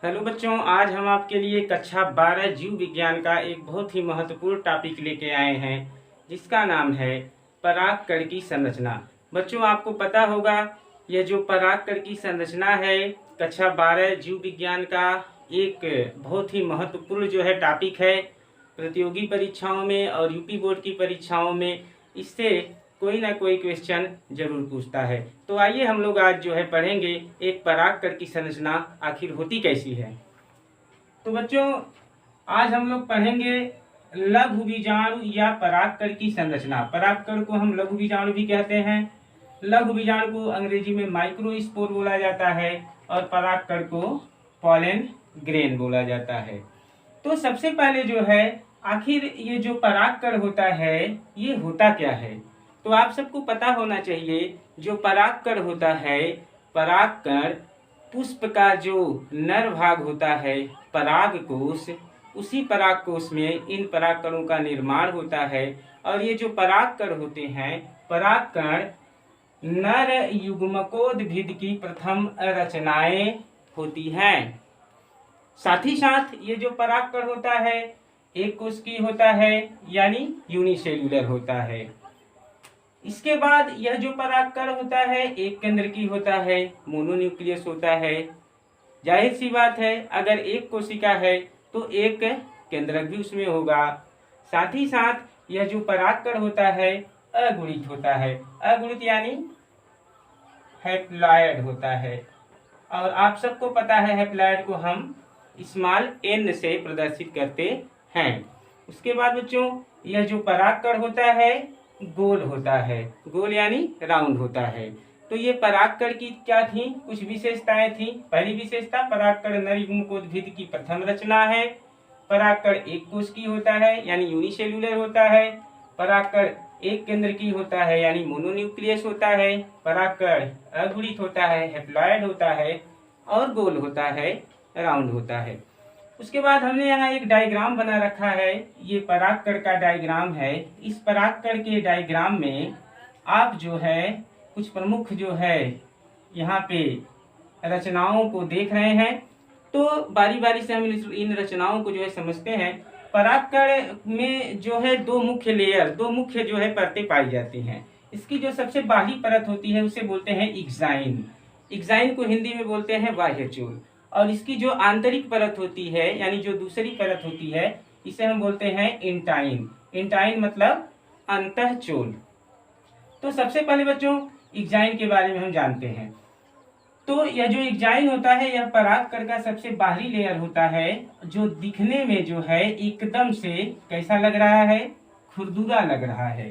Hello बच्चों, आज हम आपके लिए कक्षा 12 जीव विज्ञान का एक बहुत ही महत्वपूर्ण टॉपिक लेके आए हैं, जिसका नाम है परागकण की संरचना। बच्चों, आपको पता होगा यह जो परागकण की संरचना है कक्षा 12 जीव विज्ञान का एक बहुत ही महत्वपूर्ण जो है टॉपिक है। प्रतियोगी परीक्षाओं में और यूपी बोर्ड की परीक्षाओं में इससे कोई ना कोई क्वेश्चन जरूर पूछता है। तो आइए हम लोग आज जो है पढ़ेंगे एक परागकण की संरचना आखिर होती कैसी है। तो बच्चों, आज हम लोग पढ़ेंगे लघु बीजाणु या परागकण की संरचना। परागकण को हम लघु बीजाणु भी कहते हैं। लघु बीजाणु को अंग्रेजी में माइक्रोस्पोर बोला जाता है और परागकण को पॉलन ग्रेन बोला जाता है। तो सबसे पहले जो है आखिर ये जो परागकण होता है ये होता क्या है, तो आप सबको पता होना चाहिए। जो परागकण होता है, परागकण पुष्प का जो नर भाग होता है परागकोश, उसी परागकोश में इन परागकणों का निर्माण होता है। और ये जो परागकण होते हैं, परागकण नर युग्मकोद्भिद की प्रथम रचनाएं होती हैं। साथ ही साथ ये जो परागकण होता है एक कोशिकीय होता है, यानी यूनिसेल्यूलर होता है। इसके बाद यह जो परागकण होता है एक केंद्रकीय होता है, मोनोन्यूक्लियस होता है। जाहिर सी बात है, अगर एक कोशिका है तो एक केंद्रक भी उसमें होगा। साथ ही साथ यह जो परागकण होता है अगुणित होता है। अगुणित यानी हैप्लॉयड होता है। और आप सबको पता है हैप्लॉयड को हम स्मॉल n से प्रदर्शित करते हैं। उसके बाद बच्चों, यह जो परागकण होता है गोल होता है। गोल यानी राउंड होता है। तो ये परागकण की क्या थी, कुछ विशेषताएं थी। पहली विशेषता, परागकण नर युग्मकोद्भिद की प्रथम रचना है। परागकण एक कोशिकीय होता है, यानी यूनिसेल्यूलर होता है। परागकण एक केंद्रकीय होता है, यानी मोनोन्यूक्लियस होता है। परागकण अगुणित होता है, हैप्लॉयड होता है। और गोल होता है, राउंड होता है। उसके बाद हमने यहाँ एक डायग्राम बना रखा है, ये परागकण का डायग्राम है। इस परागकण के डायग्राम में आप जो है कुछ प्रमुख जो है यहाँ पे रचनाओं को देख रहे हैं। तो बारी बारी से हम इन रचनाओं को जो है समझते हैं। परागकण में जो है दो मुख्य जो है परतें पाई जाती हैं। इसकी जो सबसे बाहरी परत होती है उसे बोलते हैं इक्साइन। इक्साइन को हिंदी में बोलते हैं बाह्यचोल। और इसकी जो आंतरिक परत होती है, यानी जो दूसरी परत होती है, इसे हम बोलते हैं इंटाइन। इंटाइन मतलब अंतःचोल। तो सबसे पहले बच्चों इक्साइन के बारे में हम जानते हैं। तो यह जो इक्साइन होता है यह परागकण का सबसे बाहरी लेयर होता है, जो दिखने में जो है एकदम से कैसा लग रहा है, खुरदुरा लग रहा है।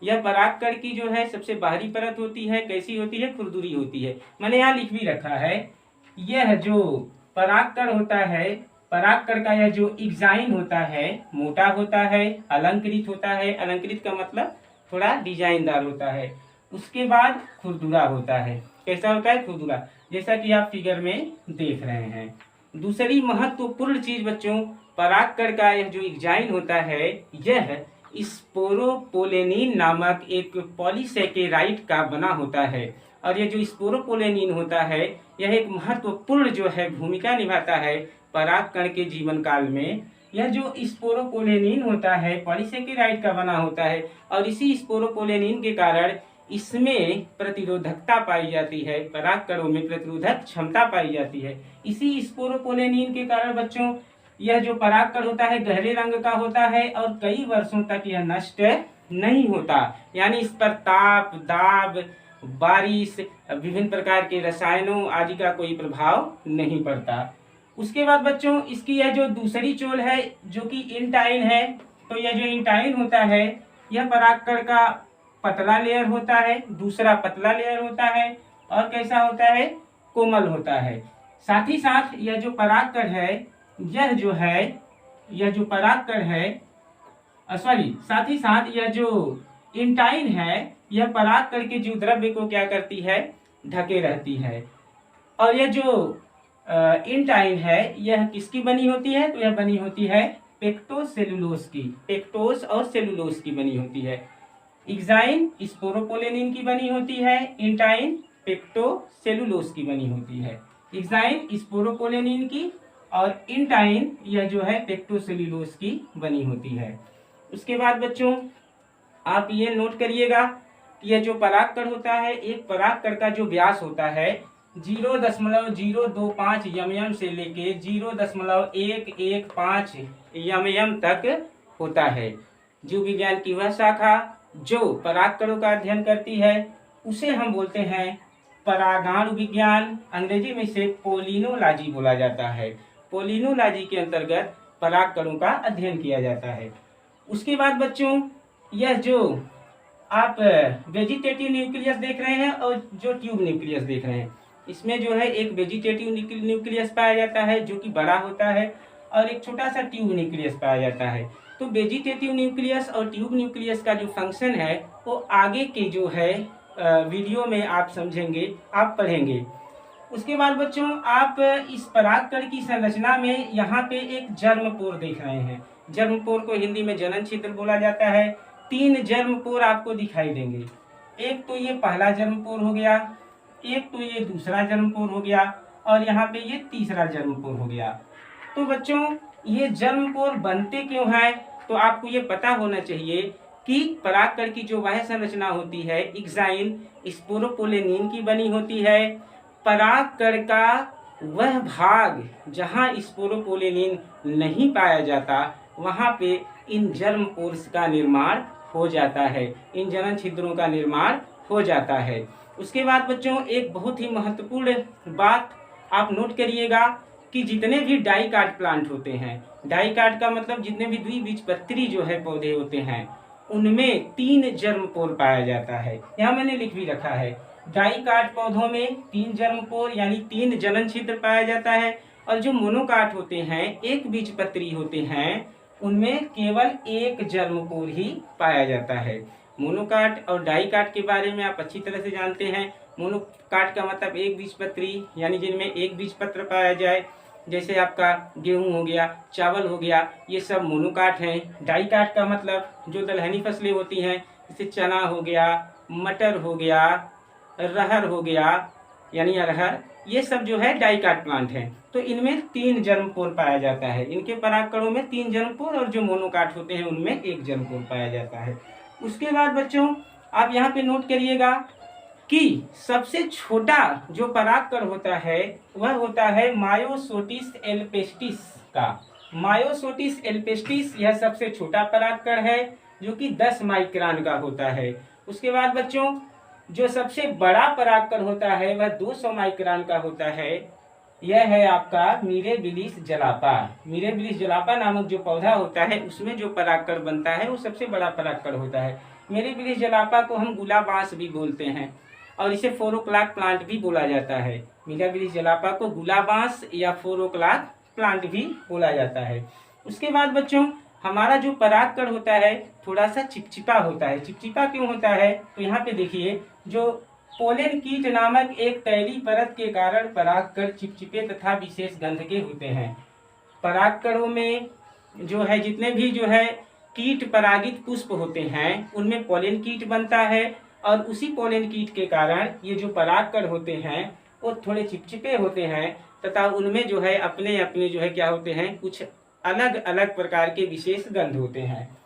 यह परागकण की जो है सबसे बाहरी परत होती है, कैसी होती है, खुरदुरी होती है। मैंने यहाँ लिख भी रखा है, यह जो परागकण होता है, परागकण का यह जो इक्साइन होता है मोटा होता है, अलंकृत होता है। अलंकृत का मतलब थोड़ा डिजाइनदार होता है। उसके बाद खुरदुरा होता है। कैसा होता है, खुरदुरा, जैसा कि आप फिगर में देख रहे हैं। दूसरी महत्वपूर्ण चीज बच्चों, परागकण का यह जो इक्साइन होता है यह स्पोरोपोलेनिन नामक एक पॉलीसेकेराइड का बना होता है। और यह जो स्पोरोपोलेनिन होता है यह एक महत्वपूर्ण जो है भूमिका निभाता है परागकण के जीवन काल में। यह जो स्पोरोपोलेनिन होता है पॉलीसेकेराइड का बना होता है, और इसी स्पोरोपोलेनिन के कारण इसमें प्रतिरोधकता पाई जाती है, परागकणों में प्रतिरोधक क्षमता पाई जाती है। इसी स्पोरोपोलेनिन के कारण बच्चों यह जो परागकण होता है गहरे रंग का होता है और कई वर्षों तक यह नष्ट नहीं होता, यानी इस पर ताप, दाब, बारिश, विभिन्न प्रकार के रसायनों आदि का कोई प्रभाव नहीं पड़ता। उसके बाद बच्चों इसकी यह जो दूसरी चोल है जो कि इंटाइन है, तो यह जो इंटाइन होता है यह परागकण का पतला लेयर होता है, दूसरा पतला लेयर होता है। और कैसा होता है, कोमल होता है। साथ ही साथ यह जो परागकण है यह जो परागकण है साथ ही साथ यह जो इंटाइन है यह परागकण के जीव द्रव्य को क्या करती है, ढके रहती है। और यह जो इंटाइन है यह किसकी बनी होती है, तो यह बनी होती है पेक्टोसेलुलोज की। पेक्टोस और सेलुलोज की बनी होती है। इक्साइन स्पोरोपोलेनिन की बनी होती है, इंटाइन पेक्टोसेलुलोज की बनी होती है। इक्साइन स्पोरोपोलेनिन की और इंटाइन यह जो है पेक्टोसेल्यूलोज की बनी होती है। उसके बाद बच्चों आप ये नोट करिएगा कि यह जो परागकण होता है, एक परागकण का जो व्यास होता है 0.025 mm से लेके 0.115 mm तक होता है। जीव विज्ञान की वह शाखा जो परागकणों का अध्ययन करती है उसे हम बोलते हैं परागाणु विज्ञान, अंग्रेजी में इसे पोलिनोलॉजी बोला जाता है। पोलिनोलॉजी के अंतर्गत परागकणों का अध्ययन किया जाता है। उसके बाद बच्चों यह जो आप वेजिटेटिव न्यूक्लियस देख रहे हैं और जो ट्यूब न्यूक्लियस देख रहे हैं, इसमें जो है एक वेजिटेटिव न्यूक्लियस पाया जाता है जो कि बड़ा होता है और एक छोटा सा ट्यूब न्यूक्लियस पाया जाता है। तो वेजिटेटिव न्यूक्लियस और ट्यूब न्यूक्लियस का जो फंक्शन है वो आगे के जो है वीडियो में आप समझेंगे, आप पढ़ेंगे। उसके बाद बच्चों आप इस परागकण की संरचना में यहाँ पे एक जर्मपोर देख रहे हैं। जर्मपोर को हिंदी में जनन छिद्र बोला जाता है। 3 जर्मपोर आपको दिखाई देंगे। एक तो ये पहला जर्मपोर हो गया, एक तो ये दूसरा जर्मपोर हो गया और यहाँ पे ये तीसरा जर्मपोर हो गया। तो बच्चों ये जर्मपोर बनते क्यों हैं, तो आपको ये पता होना चाहिए कि परागकण की जो बाह्य संरचना होती है एक्साइन स्पोरोपोलेनिन की बनी होती है। परागकण का वह भाग जहाँ स्पोरोपोलेनिन नहीं पाया जाता वहाँ पे इन जर्मपोर्स का निर्माण हो जाता है, इन जनन छिद्रों का निर्माण हो जाता है। उसके बाद बच्चों एक बहुत ही महत्वपूर्ण बात आप नोट करिएगा कि जितने भी डाइकाट प्लांट होते हैं, डाइकाट का मतलब जितने भी द्विबीजपत्री जो है पौधे होते हैं, उनमें 3 जर्मपोर पाया जाता है। यहाँ मैंने लिख भी रखा है, डाइकाट पौधों में 3 जर्मपोर यानी 3 जनन छिद्र पाया जाता है और जो मोनोकाट होते हैं, एक बीजपत्री होते हैं, उनमें केवल 1 जर्मपोर ही पाया जाता है। मोनोकाट और डाइकाट के बारे में आप अच्छी तरह से जानते हैं। मोनोकाट का मतलब एक बीजपत्री यानी जिनमें एक बीजपत्र पाया जाए, जैसे आपका गेहूं हो गया, चावल हो गया, ये सब मोनोकाट हैं। डाइकाट का मतलब जो दलहनी फसलें होती हैं, जैसे चना हो गया, मटर हो गया, अरहर हो गया यानी अरहर, ये सब जो है डाइकाट प्लांट हैं। तो इनमें 3 जर्मपोर पाया जाता है। इनके परागकणों में 3 जर्मपोर और जो मोनोकाट होते हैं उनमें 1 जर्मपोर पाया जाता है। उसके बाद बच्चों आप यहाँ पे नोट करिएगा कि सबसे छोटा जो परागकण होता है वह होता है मायोसोटिस एल्पेस्टिस का। मायोसोटिस एल्पेस्टिस यह सबसे छोटा परागकण है जो कि 10 माइक्रोन का होता है। उसके बाद बच्चों जो सबसे बड़ा परागकण होता है वह 200 माइक्रोन का होता है। यह है आपका मिरेबिलिस जलापा। मिरेबिलिस जलापा नामक जो पौधा होता है उसमें जो परागकण बनता है वो सबसे बड़ा परागकण होता है। मिरेबिलिस जलापा को हम गुलाबांस भी बोलते हैं और इसे 4 o'clock प्लांट भी बोला जाता है। मिरेबिलिस जलापा को गुलाबांस या 4 o'clock प्लांट भी बोला जाता है। उसके बाद बच्चों हमारा जो परागकण होता है थोड़ा सा चिपचिपा होता है। चिपचिपा क्यों होता है, तो यहाँ पे देखिए जो पोलन कीट नामक एक तैलीय परत के कारण परागकण चिपचिपे तथा विशेष गंध के होते हैं। परागकणों में जो है जितने भी जो है कीट परागित पुष्प होते हैं उनमें पोलन कीट बनता है और उसी पोलन कीट के कारण ये जो परागकण होते हैं वो थोड़े चिपचिपे होते हैं तथा उनमें जो है अपने अपने जो है क्या होते हैं, कुछ अलग अलग प्रकार के विशेष गंध होते हैं।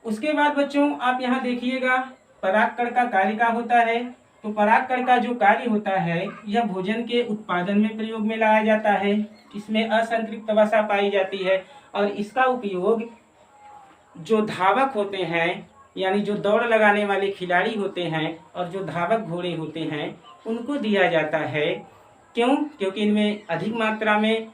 उसके बाद बच्चों आप यहाँ देखिएगा परागकण का कार्य क्या होता है। तो परागकण का जो कार्य होता है यह भोजन के उत्पादन में प्रयोग में लाया जाता है। इसमें असंतृप्त वसा पाई जाती है और इसका उपयोग जो धावक होते हैं यानी जो दौड़ लगाने वाले खिलाड़ी होते हैं और जो धावक घोड़े होते हैं उनको दिया जाता है। क्यों? क्योंकि इनमें अधिक मात्रा में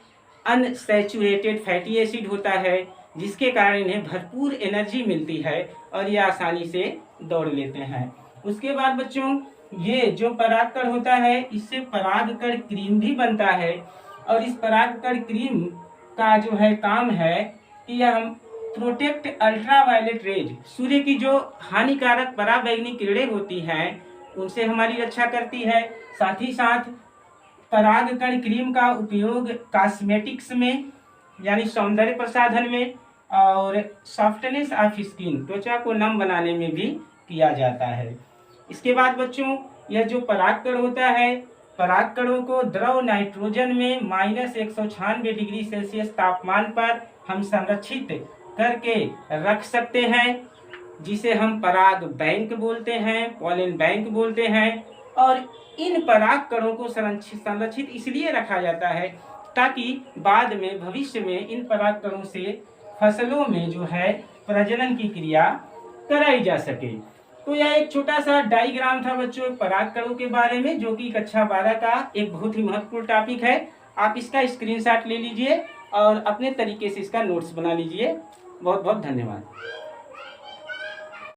अनसैचुरेटेड फैटी एसिड होता है जिसके कारण इन्हें भरपूर एनर्जी मिलती है और ये आसानी से दौड़ लेते हैं। उसके बाद बच्चों ये जो परागकण होता है इससे परागकण क्रीम भी बनता है और इस परागकण क्रीम का जो है काम है कि यह हम प्रोटेक्ट अल्ट्रावायलेट रेज, सूर्य की जो हानिकारक पराबैंगनी किरणें होती हैं उनसे हमारी रक्षा करती है। साथ ही साथ परागकण क्रीम का उपयोग कॉस्मेटिक्स में यानी सौंदर्य प्रसाधन में और सॉफ्टनेस ऑफ स्किन, त्वचा को नम बनाने में भी किया जाता है। इसके बाद बच्चों यह जो परागकण होता है परागकणों को द्रव नाइट्रोजन में -196 डिग्री सेल्सियस तापमान पर हम संरक्षित करके रख सकते हैं, जिसे हम पराग बैंक बोलते हैं, पॉलन बैंक बोलते हैं। और इन परागकणों को संरक्षित इसलिए रखा जाता है ताकि बाद में भविष्य में इन परागकणों से फसलों में जो है प्रजनन की क्रिया कराई जा सके। तो यह एक छोटा सा डायग्राम था बच्चों परागकणों के बारे में, जो कि कक्षा 12 का एक बहुत ही महत्वपूर्ण टॉपिक है। आप इसका स्क्रीनशॉट ले लीजिए और अपने तरीके से इसका नोट्स बना लीजिए। बहुत बहुत धन्यवाद।